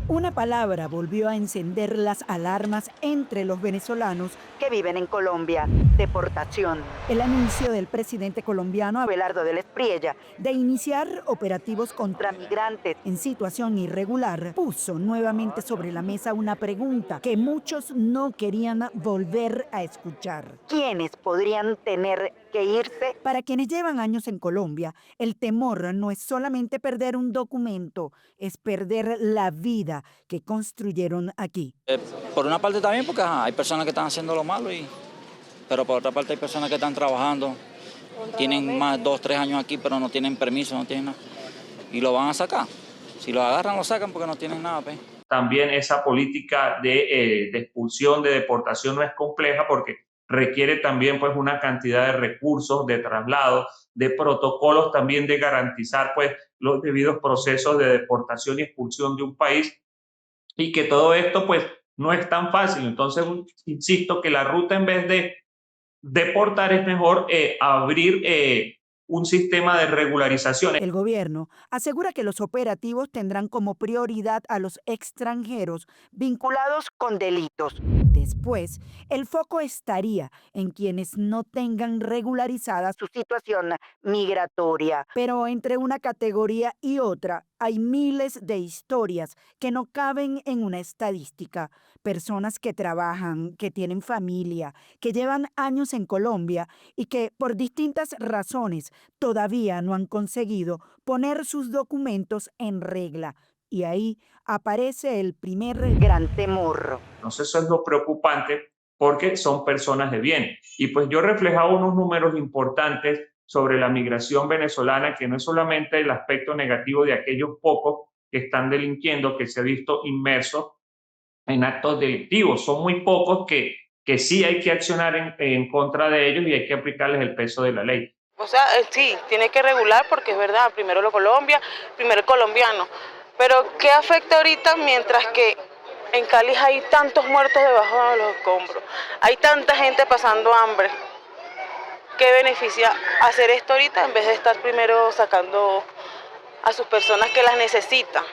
Una palabra volvió a encender las alarmas entre los venezolanos que viven en Colombia: deportación. El anuncio del presidente colombiano Abelardo del Espriella de iniciar operativos contra migrantes en situación irregular puso nuevamente sobre la mesa una pregunta que muchos no querían volver a escuchar: ¿quiénes podrían tener que irse? Para quienes llevan años en Colombia, el temor no es solamente perder un documento, es perder la vida que construyeron aquí. Por una parte también porque hay personas que están haciendo lo malo, pero por otra parte hay personas que están trabajando, tienen más 2, 3 años aquí, pero no tienen permiso, no tienen nada, y lo van a sacar. Si lo agarran, lo sacan porque no tienen nada, pues. También esa política de expulsión, de deportación no es compleja porque requiere también pues una cantidad de recursos, de traslado, de protocolos también de garantizar pues los debidos procesos de deportación y expulsión de un país, y que todo esto pues no es tan fácil. Entonces, insisto que la ruta, en vez de deportar, es mejor abrir un sistema de regularización. El gobierno asegura que los operativos tendrán como prioridad a los extranjeros vinculados con delitos. Después, el foco estaría en quienes no tengan regularizada su situación migratoria. Pero entre una categoría y otra hay miles de historias que no caben en una estadística. Personas que trabajan, que tienen familia, que llevan años en Colombia y que por distintas razones todavía no han conseguido poner sus documentos en regla. Y ahí aparece el primer gran temor. Entonces eso es lo preocupante, porque son personas de bien. Y pues yo reflejaba unos números importantes sobre la migración venezolana, que no es solamente el aspecto negativo de aquellos pocos que están delinquiendo, que se ha visto inmerso en actos delictivos. Son muy pocos que sí hay que accionar en contra de ellos y hay que aplicarles el peso de la ley. O sea, sí, tiene que regular porque es verdad, primero lo Colombia, primero el colombiano. Pero ¿qué afecta ahorita mientras que en Cali hay tantos muertos debajo de los escombros? Hay tanta gente pasando hambre. ¿Qué beneficia hacer esto ahorita en vez de estar primero sacando a sus personas que las necesitan?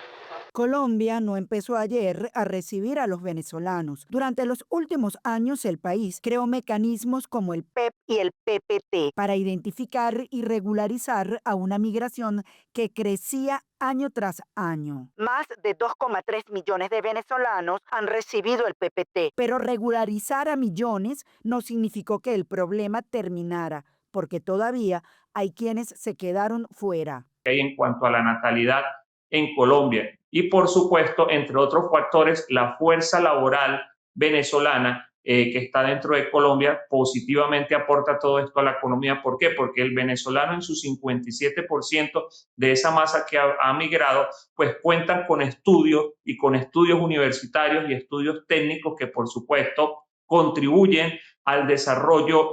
Colombia no empezó ayer a recibir a los venezolanos. Durante los últimos años, el país creó mecanismos como el PEP y el PPT para identificar y regularizar a una migración que crecía año tras año. Más de 2,3 millones de venezolanos han recibido el PPT, pero regularizar a millones no significó que el problema terminara, porque todavía hay quienes se quedaron fuera. En cuanto a la natalidad en Colombia. Y por supuesto, entre otros factores, la fuerza laboral venezolana que está dentro de Colombia positivamente aporta todo esto a la economía. ¿Por qué? Porque el venezolano, en su 57% de esa masa que ha migrado, pues cuentan con estudios, y con estudios universitarios y estudios técnicos que por supuesto contribuyen al desarrollo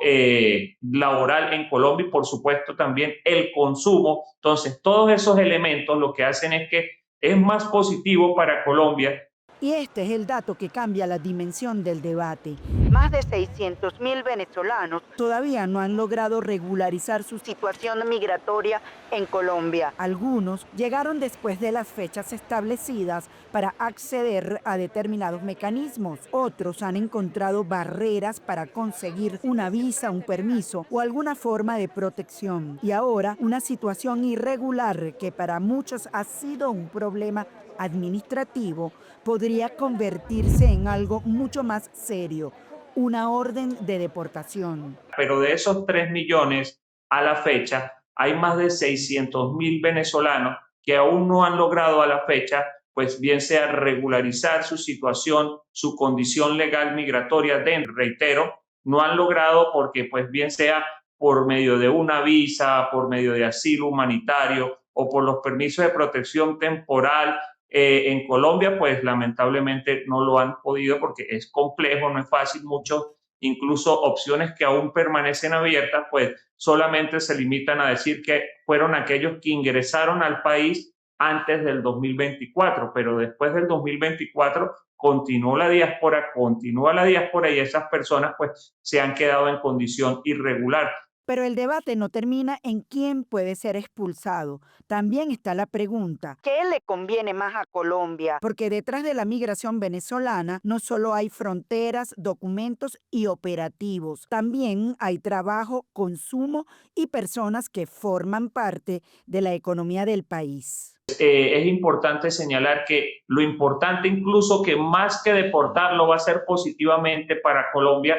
laboral en Colombia, y por supuesto también el consumo. Entonces, todos esos elementos lo que hacen es que es más positivo para Colombia. Y este es el dato que cambia la dimensión del debate. Más de 600.000 venezolanos todavía no han logrado regularizar su situación migratoria en Colombia. Algunos llegaron después de las fechas establecidas para acceder a determinados mecanismos. Otros han encontrado barreras para conseguir una visa, un permiso o alguna forma de protección. Y ahora una situación irregular que para muchos ha sido un problema administrativo podría convertirse en algo mucho más serio: una orden de deportación. Pero de esos 3 millones a la fecha, hay más de 600.000 venezolanos que aún no han logrado a la fecha, pues bien sea regularizar su situación, su condición legal migratoria dentro. Reitero, no han logrado porque pues bien sea por medio de una visa, por medio de asilo humanitario o por los permisos de protección temporal. En Colombia, pues lamentablemente no lo han podido porque es complejo, no es fácil. Muchos, incluso opciones que aún permanecen abiertas, pues solamente se limitan a decir que fueron aquellos que ingresaron al país antes del 2024, pero después del 2024 continúa la diáspora y esas personas pues se han quedado en condición irregular. Pero el debate no termina en quién puede ser expulsado. También está la pregunta, ¿qué le conviene más a Colombia? Porque detrás de la migración venezolana no solo hay fronteras, documentos y operativos. También hay trabajo, consumo y personas que forman parte de la economía del país. Es importante señalar que lo importante incluso que más que deportarlo va a ser positivamente para Colombia,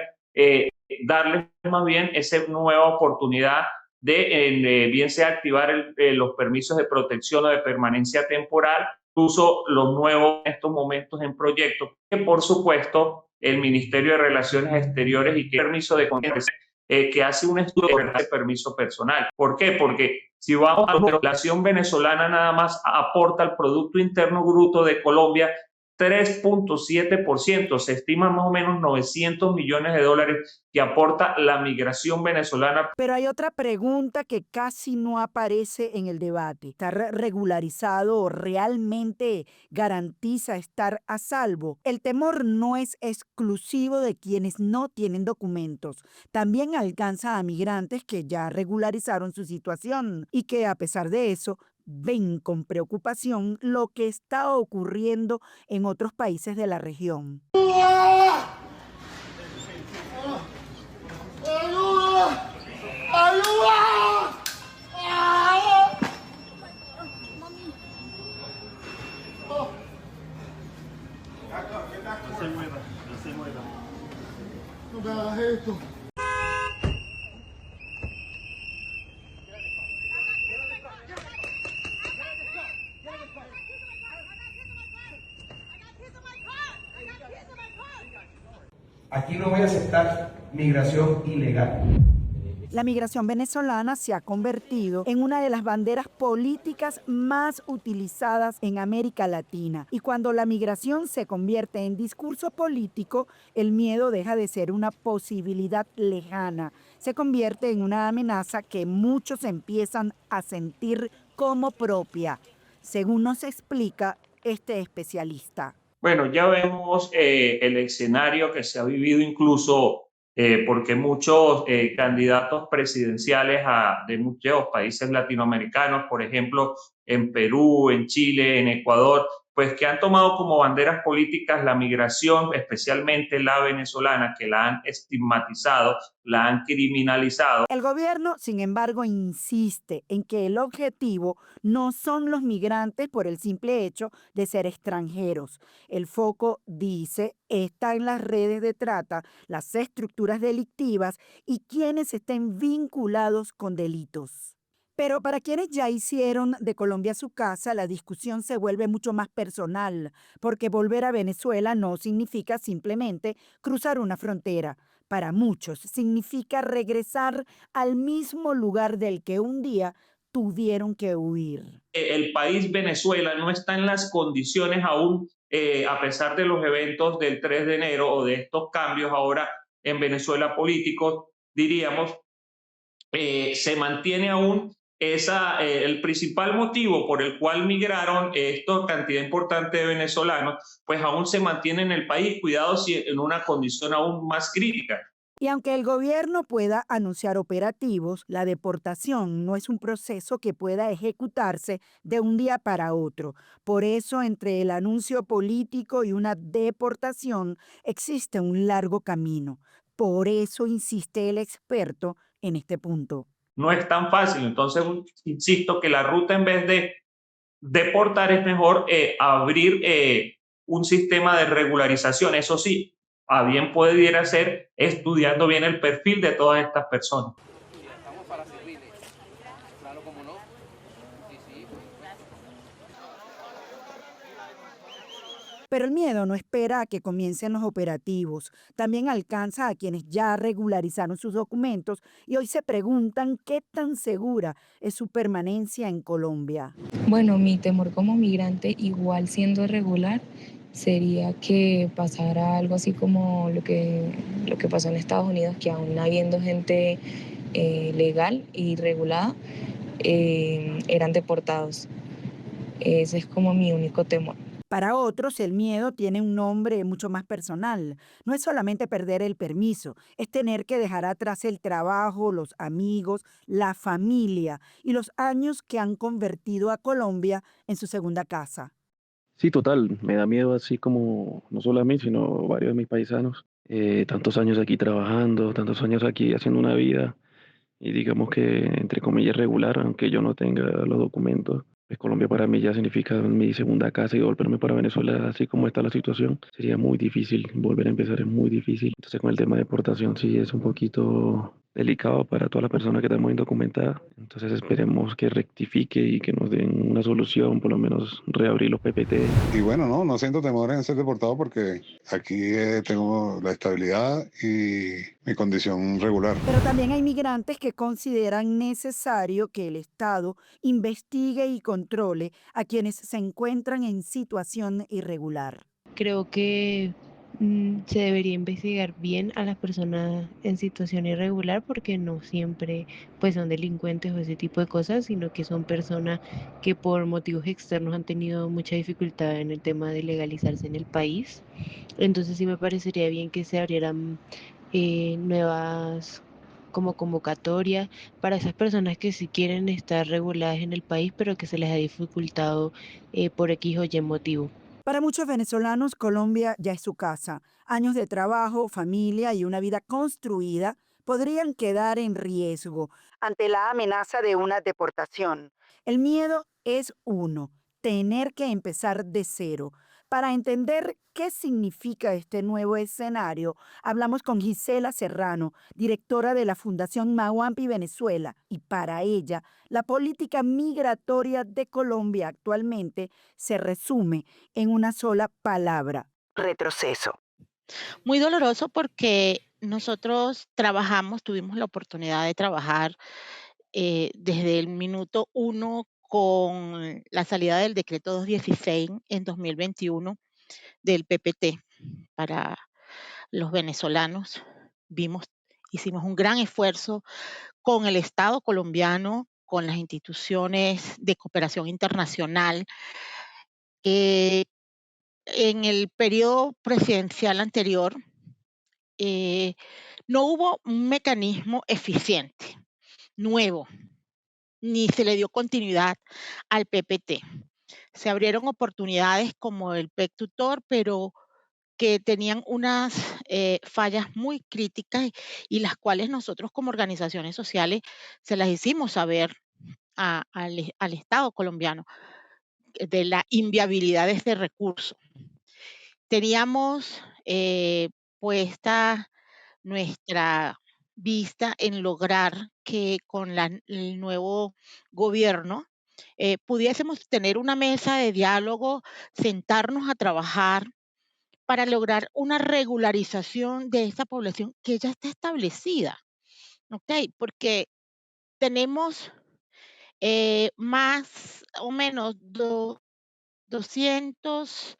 darles más bien esa nueva oportunidad de bien sea activar los permisos de protección o de permanencia temporal, incluso los nuevos en estos momentos en proyectos, que por supuesto el Ministerio de Relaciones Exteriores y que permiso de que hace un estudio de permiso personal. ¿Por qué? Porque si vamos a la población venezolana nada más aporta al Producto Interno Bruto de Colombia 3.7%, se estima más o menos 900 millones de dólares que aporta la migración venezolana. Pero hay otra pregunta que casi no aparece en el debate. ¿Estar regularizado realmente garantiza estar a salvo? El temor no es exclusivo de quienes no tienen documentos. También alcanza a migrantes que ya regularizaron su situación y que a pesar de eso ven con preocupación lo que está ocurriendo en otros países de la región. No me hagas esto. Aquí no voy a aceptar migración ilegal. La migración venezolana se ha convertido en una de las banderas políticas más utilizadas en América Latina. Y cuando la migración se convierte en discurso político, el miedo deja de ser una posibilidad lejana. Se convierte en una amenaza que muchos empiezan a sentir como propia, según nos explica este especialista. Bueno, ya vemos el escenario que se ha vivido incluso porque muchos candidatos presidenciales de muchos países latinoamericanos, por ejemplo, en Perú, en Chile, en Ecuador, pues que han tomado como banderas políticas la migración, especialmente la venezolana, que la han estigmatizado, la han criminalizado. El gobierno, sin embargo, insiste en que el objetivo no son los migrantes por el simple hecho de ser extranjeros. El foco, dice, está en las redes de trata, las estructuras delictivas y quienes estén vinculados con delitos. Pero para quienes ya hicieron de Colombia su casa, la discusión se vuelve mucho más personal, porque volver a Venezuela no significa simplemente cruzar una frontera. Para muchos significa regresar al mismo lugar del que un día tuvieron que huir. El país Venezuela no está en las condiciones aún, a pesar de los eventos del 3 de enero o de estos cambios ahora en Venezuela políticos, diríamos, se mantiene aún el principal motivo por el cual migraron esta cantidad importante de venezolanos, pues aún se mantiene en el país, cuidado si en una condición aún más crítica. Y aunque el gobierno pueda anunciar operativos, la deportación no es un proceso que pueda ejecutarse de un día para otro. Por eso, entre el anuncio político y una deportación existe un largo camino. Por eso insiste el experto en este punto. No es tan fácil, entonces insisto que la ruta en vez de deportar es mejor abrir un sistema de regularización. Eso sí, a bien pudiera ser estudiando bien el perfil de todas estas personas. Estamos para servirle. Claro, como no. Sí, sí. Pero el miedo no espera a que comiencen los operativos. También alcanza a quienes ya regularizaron sus documentos y hoy se preguntan qué tan segura es su permanencia en Colombia. Bueno, mi temor como migrante, igual siendo irregular, sería que pasara algo así como lo que pasó en Estados Unidos, que aún habiendo gente legal y regulada, eran deportados. Ese es como mi único temor. Para otros, el miedo tiene un nombre mucho más personal. No es solamente perder el permiso, es tener que dejar atrás el trabajo, los amigos, la familia y los años que han convertido a Colombia en su segunda casa. Sí, total, me da miedo así como, no solo a mí, sino varios de mis paisanos. Tantos años aquí trabajando, tantos años aquí haciendo una vida y digamos que entre comillas regular, aunque yo no tenga los documentos. Pues Colombia para mí ya significa mi segunda casa y volverme para Venezuela, así como está la situación, sería muy difícil. Volver a empezar es muy difícil. Entonces con el tema de deportación sí es un poquito delicado para todas las personas que estamos indocumentadas. Entonces esperemos que rectifique y que nos den una solución, por lo menos reabrir los PPT. Y bueno, no siento temor en ser deportado porque aquí tengo la estabilidad y mi condición regular. Pero también hay migrantes que consideran necesario que el Estado investigue y controle a quienes se encuentran en situación irregular. Creo que se debería investigar bien a las personas en situación irregular porque no siempre pues son delincuentes o ese tipo de cosas, sino que son personas que por motivos externos han tenido mucha dificultad en el tema de legalizarse en el país. Entonces sí me parecería bien que se abrieran nuevas como convocatorias para esas personas que sí quieren estar reguladas en el país, pero que se les ha dificultado por X o Y motivo. Para muchos venezolanos, Colombia ya es su casa. Años de trabajo, familia y una vida construida podrían quedar en riesgo ante la amenaza de una deportación. El miedo es uno, tener que empezar de cero. Para entender qué significa este nuevo escenario, hablamos con Gisela Serrano, directora de la Fundación Mawampi Venezuela, y para ella, la política migratoria de Colombia actualmente se resume en una sola palabra: retroceso. Muy doloroso porque nosotros trabajamos, tuvimos la oportunidad de trabajar desde el minuto uno con la salida del decreto 216 en 2021 del PPT para los venezolanos. Vimos, hicimos un gran esfuerzo con el Estado colombiano, con las instituciones de cooperación internacional. Eh, en el periodo presidencial anterior, eh, no hubo un mecanismo eficiente, nuevo, ni se le dio continuidad al PPT. Se abrieron oportunidades como el PEC Tutor, pero que tenían unas fallas muy críticas y las cuales nosotros como organizaciones sociales se las hicimos saber al Estado colombiano de la inviabilidad de este recurso. Teníamos puesta nuestra vista en lograr que con el nuevo gobierno pudiésemos tener una mesa de diálogo, sentarnos a trabajar para lograr una regularización de esta población que ya está establecida, ¿ok? Porque tenemos más o menos 200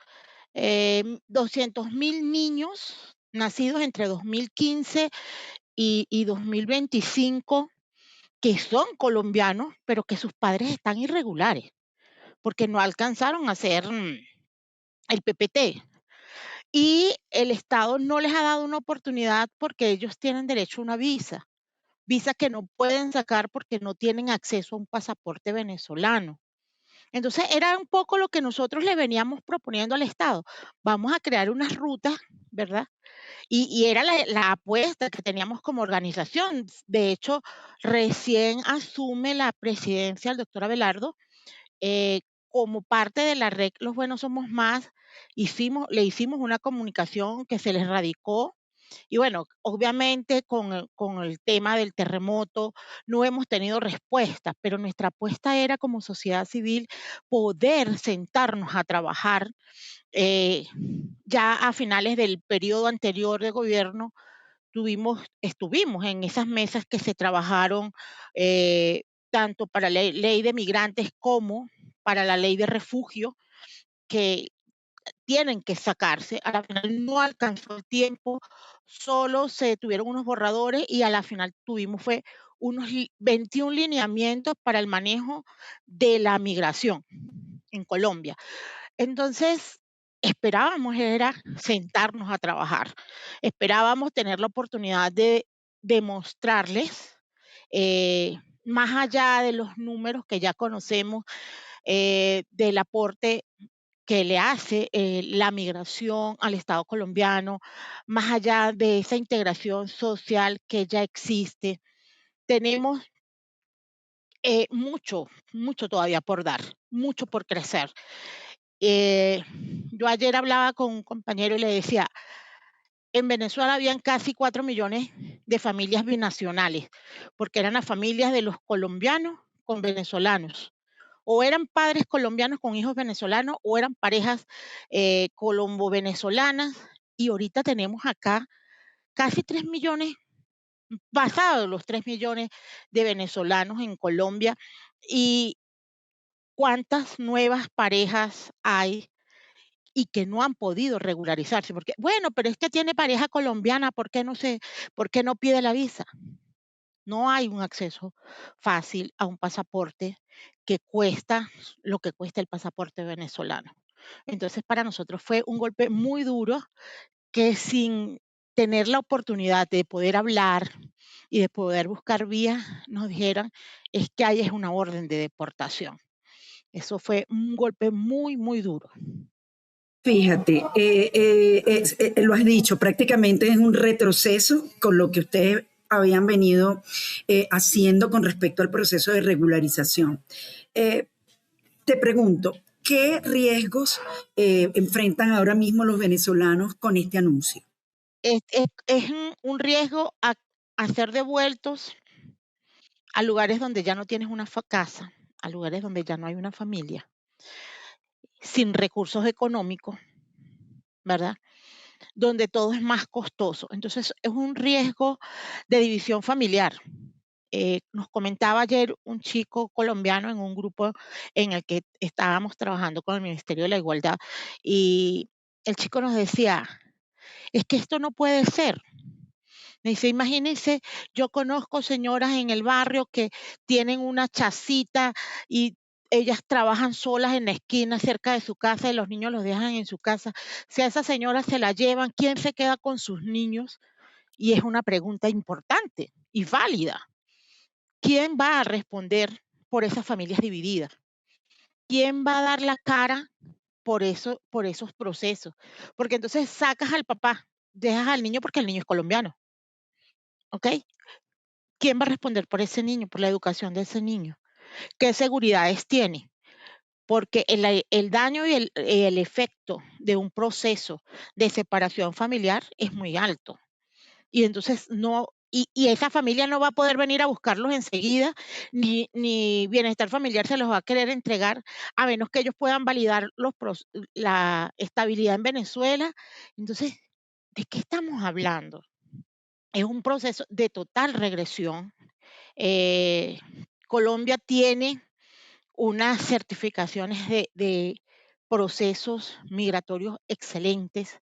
200.000 niños nacidos entre 2015 y 2025 que son colombianos, pero que sus padres están irregulares, porque no alcanzaron a hacer el PPT. Y el Estado no les ha dado una oportunidad porque ellos tienen derecho a una visa, visa que no pueden sacar porque no tienen acceso a un pasaporte venezolano. Entonces, era un poco lo que nosotros le veníamos proponiendo al Estado. Vamos a crear unas rutas, ¿verdad? Y era la apuesta que teníamos como organización. De hecho, recién asume la presidencia el doctor Abelardo. Como parte de la red Los Buenos Somos Más, le hicimos una comunicación que se les radicó. Y bueno, obviamente con el tema del terremoto no hemos tenido respuesta, pero nuestra apuesta era como sociedad civil poder sentarnos a trabajar. eh, ya a finales del periodo anterior de gobierno estuvimos en esas mesas que se trabajaron eh, tanto para la ley de migrantes como para la ley de refugio, que tienen que sacarse. A la final no alcanzó el tiempo, solo se tuvieron unos borradores y a la final tuvimos fue unos 21 lineamientos para el manejo de la migración en Colombia. Entonces, esperábamos era sentarnos a trabajar, esperábamos tener la oportunidad de demostrarles, más allá de los números que ya conocemos, del aporte que le hace la migración al Estado colombiano, más allá de esa integración social que ya existe. Tenemos mucho, mucho todavía por dar, mucho por crecer. Eh, yo ayer hablaba con un compañero y le decía, en Venezuela habían casi 4 millones de familias binacionales, porque eran las familias de los colombianos con venezolanos. O eran padres colombianos con hijos venezolanos, o eran parejas colombo-venezolanas. Y ahorita tenemos acá casi 3 millones, pasados los 3 millones de venezolanos en Colombia. Y cuántas nuevas parejas hay y que no han podido regularizarse, porque, bueno, pero es que tiene pareja colombiana, por qué no pide la visa? No hay un acceso fácil a un pasaporte que cuesta lo que cuesta el pasaporte venezolano. Entonces, para nosotros fue un golpe muy duro que sin tener la oportunidad de poder hablar y de poder buscar vías, nos dijeran, es que hay es una orden de deportación. Eso fue un golpe muy, muy duro. Fíjate, lo has dicho, prácticamente es un retroceso con lo que ustedes habían venido haciendo con respecto al proceso de regularización. Eh, Te pregunto, ¿qué riesgos enfrentan ahora mismo los venezolanos con este anuncio? Es un riesgo a ser devueltos a lugares donde ya no tienes una casa, a lugares donde ya no hay una familia, sin recursos económicos, ¿verdad? Donde todo es más costoso. Entonces, es un riesgo de división familiar. Nos comentaba ayer un chico colombiano en un grupo en el que estábamos trabajando con el Ministerio de la Igualdad y el chico nos decía, es que esto no puede ser. Me dice, imagínense, yo conozco señoras en el barrio que tienen una chacita y ellas trabajan solas en la esquina cerca de su casa y los niños los dejan en su casa. Si a esa señora se la llevan, ¿quién se queda con sus niños? Y es una pregunta importante y válida. ¿Quién va a responder por esas familias divididas? ¿Quién va a dar la cara por esos procesos? Porque entonces sacas al papá, dejas al niño porque el niño es colombiano, ¿ok? ¿Quién va a responder por ese niño, por la educación de ese niño? ¿Qué seguridades tiene? Porque el daño y el efecto de un proceso de separación familiar es muy alto. Y entonces no, y esa familia no va a poder venir a buscarlos enseguida, ni bienestar familiar se los va a querer entregar, a menos que ellos puedan validar la estabilidad en Venezuela. Entonces, ¿de qué estamos hablando? Es un proceso de total regresión. Eh, Colombia tiene unas certificaciones de procesos migratorios excelentes.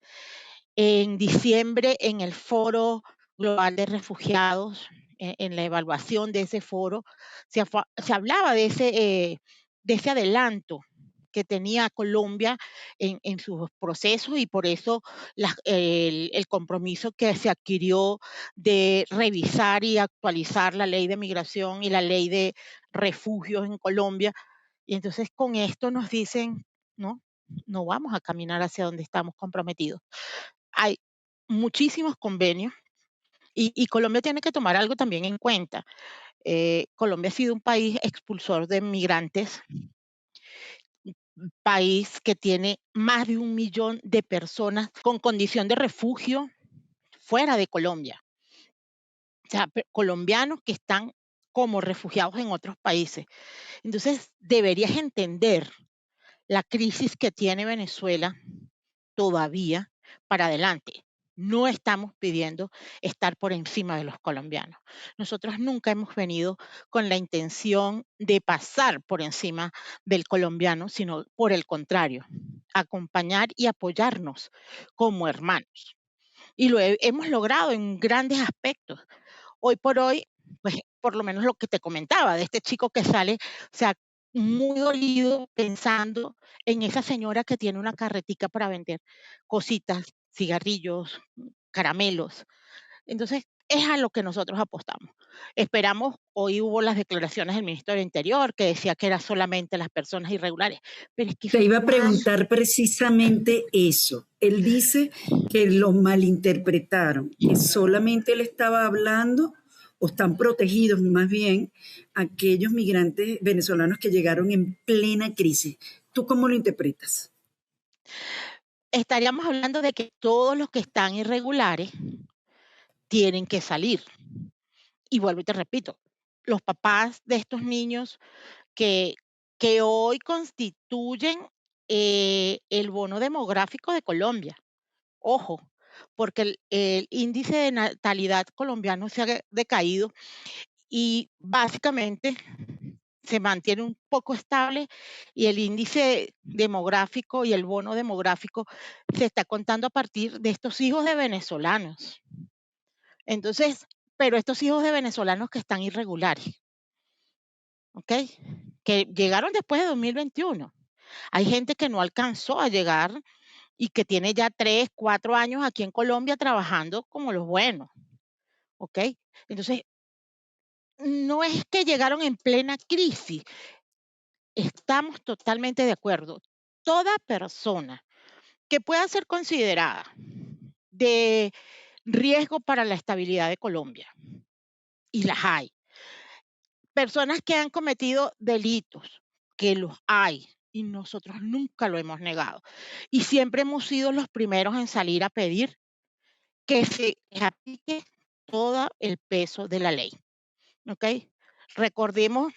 En diciembre, en el Foro Global de Refugiados, en la evaluación de ese foro, se hablaba de ese adelanto que tenía Colombia en sus procesos y por eso el compromiso que se adquirió de revisar y actualizar la ley de migración y la ley de refugios en Colombia. Y entonces con esto nos dicen, no, no vamos a caminar hacia donde estamos comprometidos. Hay muchísimos convenios y Colombia tiene que tomar algo también en cuenta. Colombia ha sido un país expulsor de migrantes, un país que tiene más de 1 millón de personas con condición de refugio fuera de Colombia. O sea, colombianos que están como refugiados en otros países. Entonces, deberías entender la crisis que tiene Venezuela todavía para adelante. No estamos pidiendo estar por encima de los colombianos. Nosotros nunca hemos venido con la intención de pasar por encima del colombiano, sino por el contrario, acompañar y apoyarnos como hermanos. Y hemos logrado en grandes aspectos. Hoy por hoy, pues por lo menos lo que te comentaba de este chico que sale, o sea, muy dolido pensando en esa señora que tiene una carretica para vender cositas, cigarrillos, caramelos. Entonces, es a lo que nosotros apostamos. Esperamos, hoy hubo las declaraciones del ministro del Interior que decía que era solamente las personas irregulares, pero es que Te eso es iba a más. preguntar precisamente eso. Él dice que lo malinterpretaron, que solamente él estaba hablando o están protegidos más bien aquellos migrantes venezolanos que llegaron en plena crisis. ¿Tú cómo lo interpretas? Estaríamos hablando de que todos los que están irregulares tienen que salir. Y vuelvo y te repito, los papás de estos niños que, que hoy constituyen el bono demográfico de Colombia. Ojo, porque el índice de natalidad colombiano se ha decaído y básicamente se mantiene un poco estable y el índice demográfico y el bono demográfico se está contando a partir de estos hijos de venezolanos. Entonces, pero estos hijos de venezolanos que están irregulares, ¿ok? Que llegaron después de 2021. Hay gente que no alcanzó a llegar y que tiene ya 3, 4 años aquí en Colombia trabajando como los buenos, ¿ok? Entonces, no es que llegaron en plena crisis, estamos totalmente de acuerdo. Toda persona que pueda ser considerada de riesgo para la estabilidad de Colombia, y las hay, personas que han cometido delitos, que los hay, y nosotros nunca lo hemos negado. Y siempre hemos sido los primeros en salir a pedir que se les aplique todo el peso de la ley, ¿ok? Recordemos,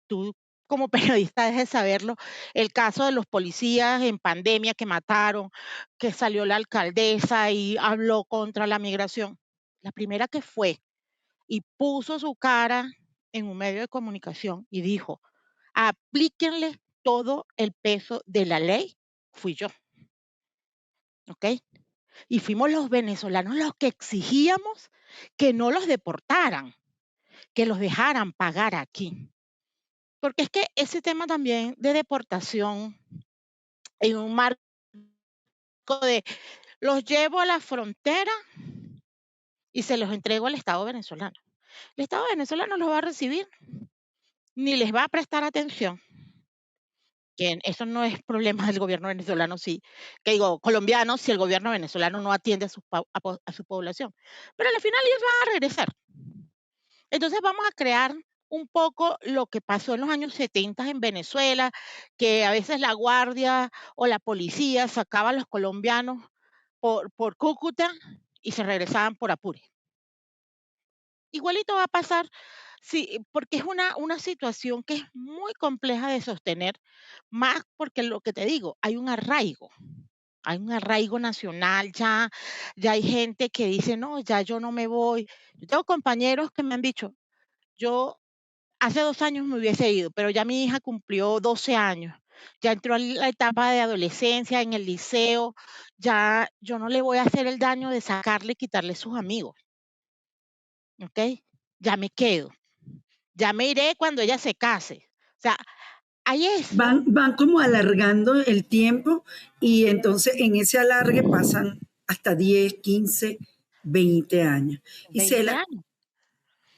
tú como periodista debes saberlo, el caso de los policías en pandemia que mataron, que salió la alcaldesa y habló contra la migración. La primera que fue y puso su cara en un medio de comunicación y dijo, aplíquenle todo el peso de la ley, fui yo, ¿ok? Y fuimos los venezolanos los que exigíamos que no los deportaran, que los dejaran pagar aquí. Porque es que ese tema también de deportación en un marco de los llevo a la frontera y se los entrego al Estado venezolano. El Estado venezolano los va a recibir ni les va a prestar atención. Que eso no es problema del gobierno venezolano, sí, que digo, colombiano, si el gobierno venezolano no atiende a su población. Pero al final ellos van a regresar. Entonces vamos a crear un poco lo que pasó en los años 70 en Venezuela, que a veces la guardia o la policía sacaba a los colombianos por Cúcuta y se regresaban por Apure. Igualito va a pasar, sí, porque es una situación que es muy compleja de sostener, más porque lo que te digo, hay un arraigo nacional ya, ya hay gente que dice, no, ya yo no me voy. Yo tengo compañeros que me han dicho, yo hace 2 años me hubiese ido, pero ya mi hija cumplió 12 años, ya entró a la etapa de adolescencia en el liceo, ya yo no le voy a hacer el daño de sacarle y quitarle sus amigos, ¿ok? Ya me quedo. Ya me iré cuando ella se case. O sea, hay eso, Van como alargando el tiempo y entonces en ese alargue pasan hasta 10, 15, 20 años. 20 Isela, años.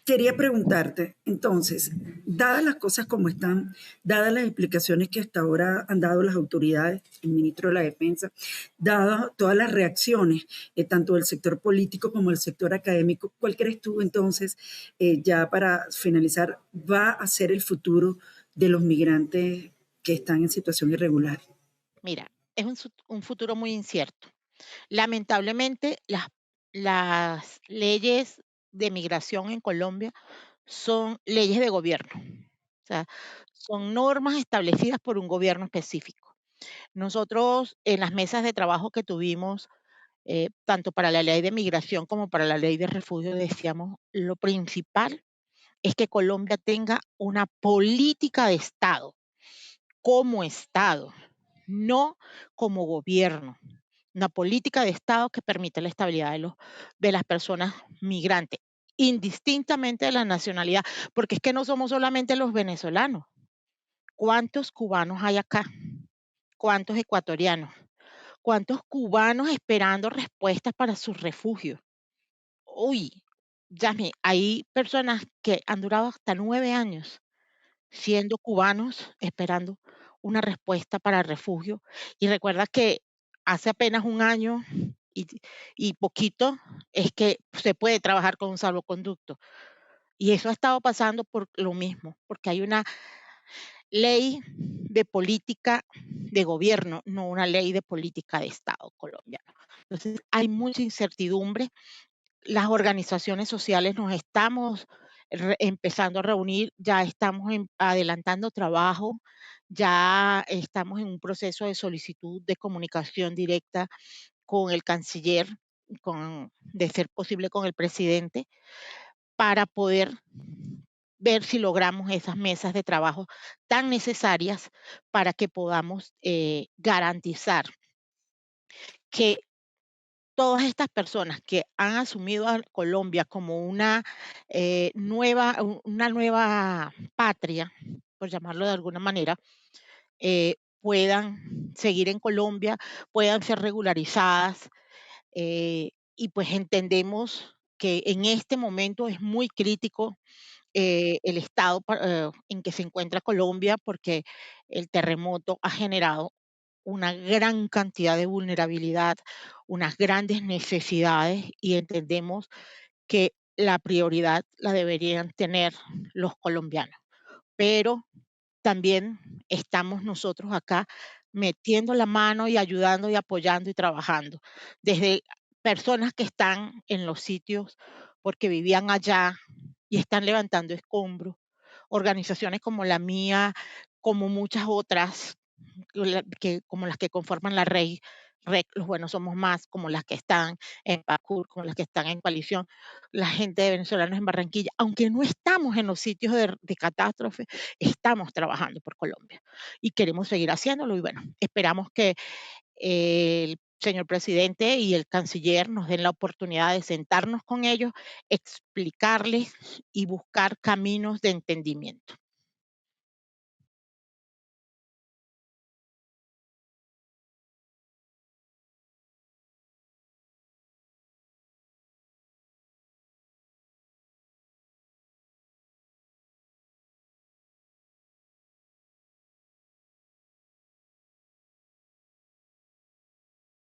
quería preguntarte, entonces, dadas las cosas como están, dadas las explicaciones que hasta ahora han dado las autoridades, el ministro de la Defensa, dadas todas las reacciones, tanto del sector político como del sector académico, ¿cuál crees tú entonces, ya para finalizar, va a ser el futuro de los migrantes que están en situación irregular? Mira, es un futuro muy incierto. Lamentablemente, las leyes de migración en Colombia son leyes de gobierno. O sea, son normas establecidas por un gobierno específico. Nosotros en las mesas de trabajo que tuvimos, tanto para la ley de migración como para la ley de refugio, decíamos, lo principal es que Colombia tenga una política de Estado, como Estado, no como gobierno. Una política de Estado que permita la estabilidad de las personas migrantes, indistintamente de la nacionalidad, porque es que no somos solamente los venezolanos. ¿Cuántos cubanos hay acá? ¿Cuántos ecuatorianos? ¿Cuántos cubanos esperando respuestas para sus refugios? Uy, Yasmi, hay personas que han durado hasta 9 años siendo cubanos esperando una respuesta para refugio. Y recuerda que hace apenas un año y, y poquito es que se puede trabajar con un salvoconducto. Y eso ha estado pasando por lo mismo, porque hay una ley de política de gobierno, no una ley de política de Estado colombiano. Entonces, hay mucha incertidumbre. Las organizaciones sociales nos estamos empezando a reunir, ya estamos adelantando trabajo, ya estamos en un proceso de solicitud de comunicación directa con el canciller, de ser posible con el presidente, para poder ver si logramos esas mesas de trabajo tan necesarias para que podamos garantizar que todas estas personas que han asumido a Colombia como una nueva patria, por llamarlo de alguna manera, puedan seguir en Colombia, puedan ser regularizadas, y pues entendemos que en este momento es muy crítico el estado en que se encuentra Colombia, porque el terremoto ha generado una gran cantidad de vulnerabilidad, unas grandes necesidades, y entendemos que la prioridad la deberían tener los colombianos. Pero también estamos nosotros acá metiendo la mano y ayudando y apoyando y trabajando. Desde personas que están en los sitios porque vivían allá y están levantando escombros, organizaciones como la mía, como muchas otras, como las que conforman la REC, los buenos somos más, como las que están en PACUR, como las que están en Coalición, la gente de venezolanos en Barranquilla, aunque no estamos en los sitios de catástrofe, estamos trabajando por Colombia y queremos seguir haciéndolo. Y bueno, esperamos que el señor presidente y el canciller nos den la oportunidad de sentarnos con ellos, explicarles y buscar caminos de entendimiento.